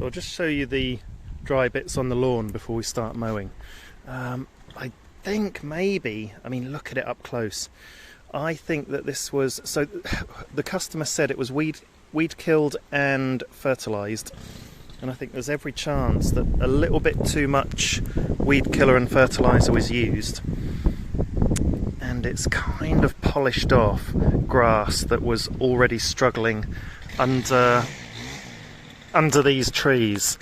So I'll just show you the dry bits on the lawn before we start mowing. I think maybe, I mean, look at it up close. I think that this was, so the customer said it was weed killed and fertilised, and I think there's every chance that a little bit too much weed killer and fertiliser was used, and it's kind of polished off grass that was already struggling under these trees.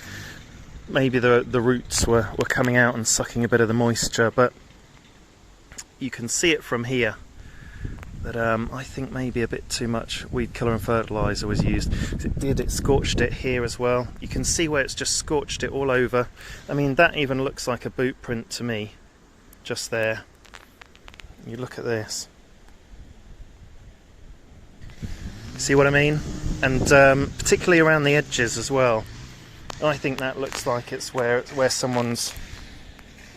Maybe the roots were coming out and sucking a bit of the moisture, but you can see it from here that I think maybe a bit too much weed killer and fertiliser was used. It scorched it here as well. You can see where it's just scorched it all over. I mean, that even looks like a boot print to me, just there. You look at this. See what I mean? And particularly around the edges as well. I think that looks like it's where someone's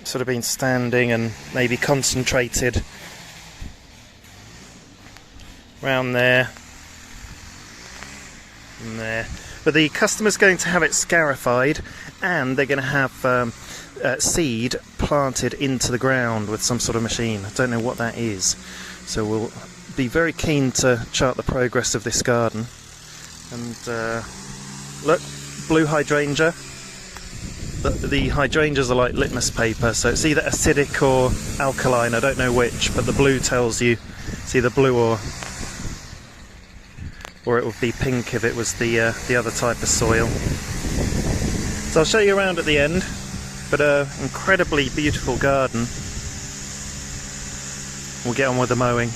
sort of been standing and maybe concentrated around there and there. But the customer's going to have it scarified, and they're going to have seed planted into the ground with some sort of machine. I don't know what that is, so we'll be very keen to chart the progress of this garden. And look, blue hydrangea. The hydrangeas are like litmus paper, so it's either acidic or alkaline, I don't know which, but the blue tells you. It's either blue or it would be pink if it was the other type of soil. So I'll show you around at the end, but an incredibly beautiful garden. We'll get on with the mowing.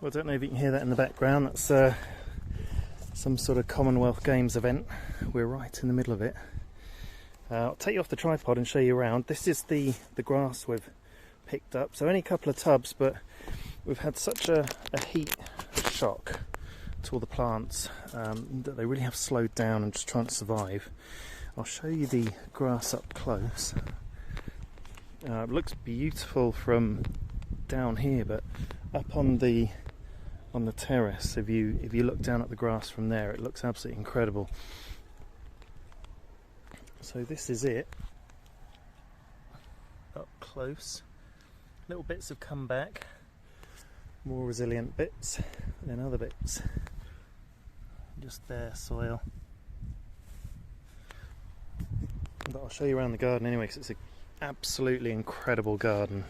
Well, I don't know if you can hear that in the background. That's some sort of Commonwealth Games event. We're right in the middle of it. I'll take you off the tripod and show you around. This is the grass we've picked up. So only a couple of tubs, but we've had such a heat shock to all the plants that they really have slowed down and just trying to survive. I'll show you the grass up close. It looks beautiful from down here, but up on the terrace, if you look down at the grass from there, it looks absolutely incredible. So this is it up close. Little bits have come back, more resilient bits, and then other bits just bare soil. But I'll show you around the garden anyway, because it's an absolutely incredible garden.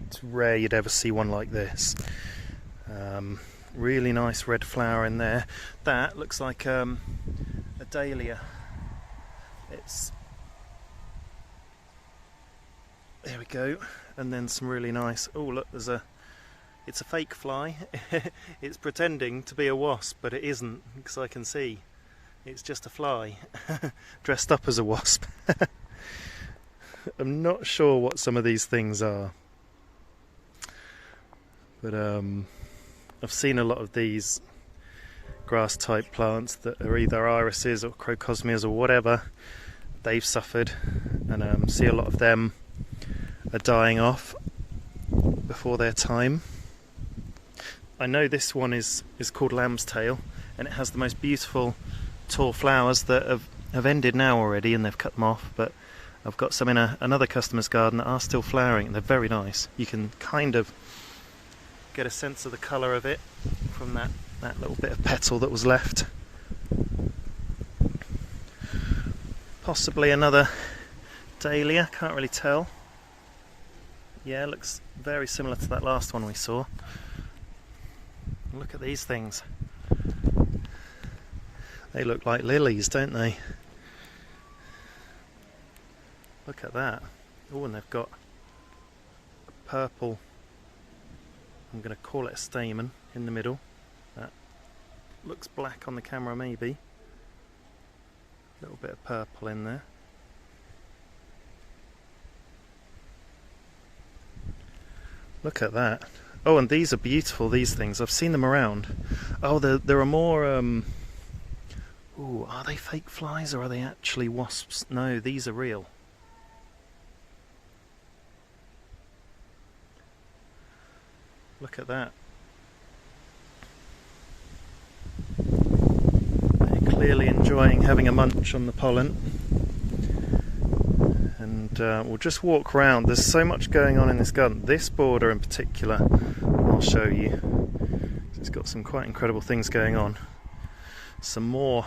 It's rare you'd ever see one like this. Really nice red flower in there. That looks like a dahlia. There we go. And then some really nice, oh look, it's a fake fly. It's pretending to be a wasp, but it isn't, because I can see it's just a fly dressed up as a wasp. I'm not sure what some of these things are, but I've seen a lot of these grass type plants that are either irises or crocosmias or whatever. They've suffered, and see a lot of them are dying off before their time. I know this one is called lamb's tail, and it has the most beautiful tall flowers that have ended now already, and they've cut them off, but I've got some in another customer's garden that are still flowering, and they're very nice. You can kind of get a sense of the colour of it from that little bit of petal that was left. Possibly another dahlia, can't really tell. Yeah, it looks very similar to that last one we saw. Look at these things. They look like lilies, don't they? Look at that. Oh, and they've got a purple, I'm going to call it a stamen, in the middle. That looks black on the camera maybe. A little bit of purple in there. Look at that. Oh, and these are beautiful, these things. I've seen them around. Oh, there are more... Ooh, are they fake flies or are they actually wasps? No, these are real. Look at that. They're clearly enjoying having a munch on the pollen. And we'll just walk around. There's so much going on in this garden. This border in particular, I'll show you. It's got some quite incredible things going on. Some more.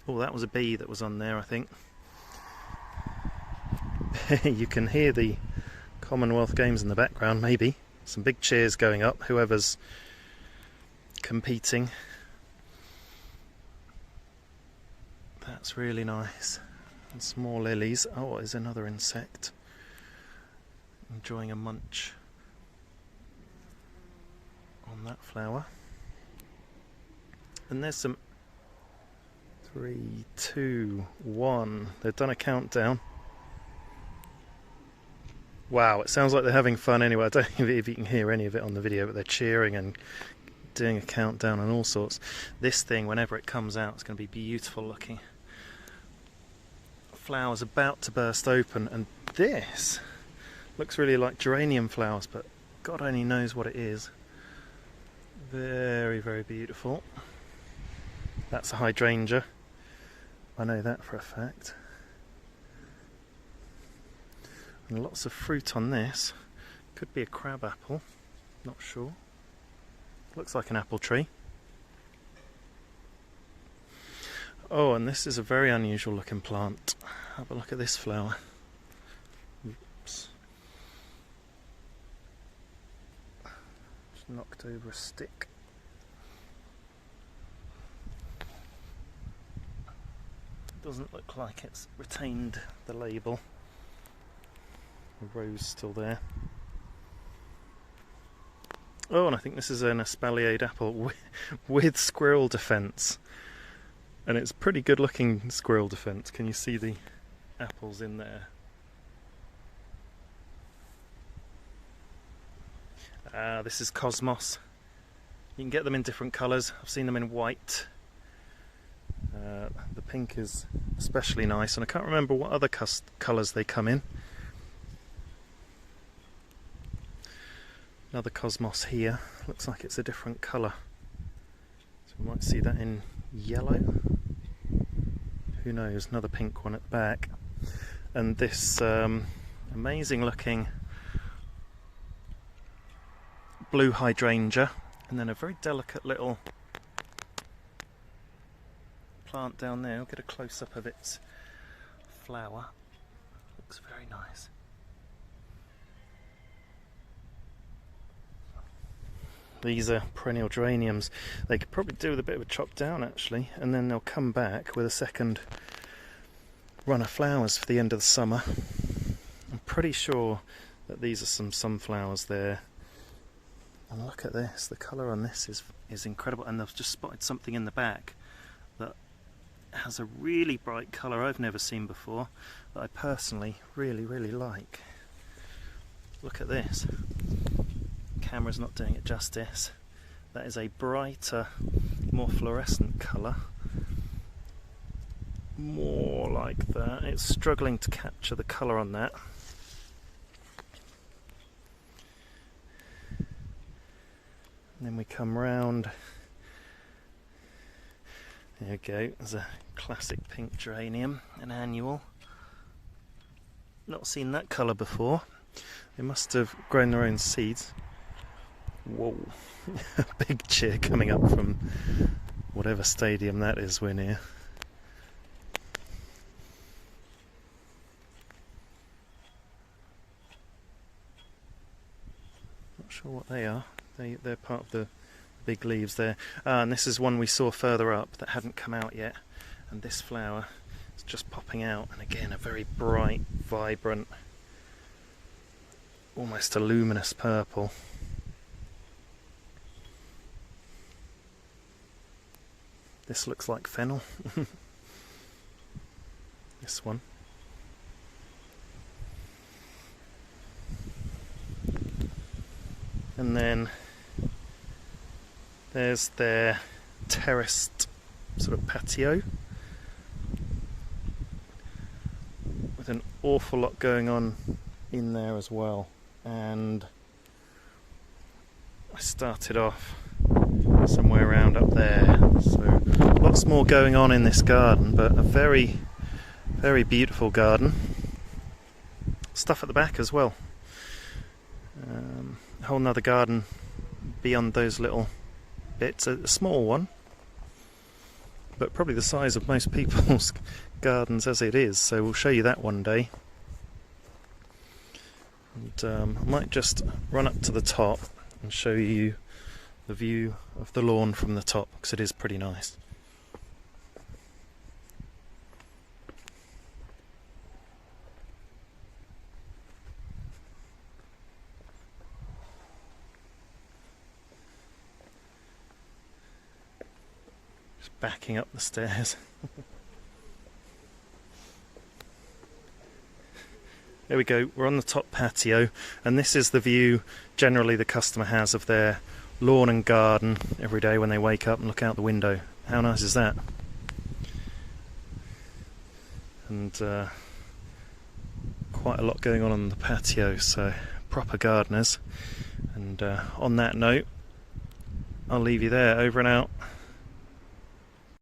Oh, that was a bee that was on there, I think. You can hear the Commonwealth Games in the background, maybe. Some big cheers going up, whoever's competing. That's really nice. And some more lilies. Oh, there's another insect. Enjoying a munch on that flower. And there's some 3, 2, 1. They've done a countdown. Wow, it sounds like they're having fun anyway. I don't know if you can hear any of it on the video, but they're cheering and doing a countdown and all sorts. This thing, whenever it comes out, it's going to be beautiful looking. Flowers about to burst open, and this looks really like geranium flowers, but God only knows what it is. Very, very beautiful. That's a hydrangea. I know that for a fact. And lots of fruit on this. Could be a crab apple, not sure. Looks like an apple tree. Oh, and this is a very unusual looking plant. Have a look at this flower. Oops. Just knocked over a stick. Doesn't look like it's retained the label. The rose still there. Oh, and I think this is an espaliered apple with squirrel defence. And it's pretty good looking squirrel defence. Can you see the apples in there? This is Cosmos. You can get them in different colours. I've seen them in white. The pink is especially nice, and I can't remember what other colours they come in. Another Cosmos here. Looks like it's a different colour. So we might see that in yellow. Who knows? Another pink one at the back. And this amazing looking blue hydrangea, and then a very delicate little plant down there. I'll get a close-up of its flower. Looks very nice. These are perennial geraniums. They could probably do with a bit of a chop down actually, and then they'll come back with a second run of flowers for the end of the summer. I'm pretty sure that these are some sunflowers there. And look at this, the colour on this is incredible, and I've just spotted something in the back that has a really bright colour I've never seen before, that I personally really like. Look at this. Camera's not doing it justice. That is a brighter, more fluorescent colour. More like that. It's struggling to capture the colour on that. And then we come round. There we go. There's a classic pink geranium, an annual. Not seen that colour before. They must have grown their own seeds. Whoa. Big cheer coming up from whatever stadium that is we're near. Not sure what they are. They're part of the big leaves there. And this is one we saw further up that hadn't come out yet. And this flower is just popping out. And again, a very bright, vibrant, almost a luminous purple. This looks like fennel. This one. And then there's their terraced sort of patio with an awful lot going on in there as well. And I started off somewhere around up there, so lots more going on in this garden, but a very beautiful garden. Stuff at the back as well. A whole nother garden beyond those little bits, a small one, but probably the size of most people's gardens as it is, so we'll show you that one day. And I might just run up to the top and show you the view of the lawn from the top, because it is pretty nice. Just backing up the stairs. There we go, we're on the top patio, and this is the view generally the customer has of their lawn and garden every day when they wake up and look out the window. How nice is that? And quite a lot going on the patio, so proper gardeners. And on that note, I'll leave you there. Over and out.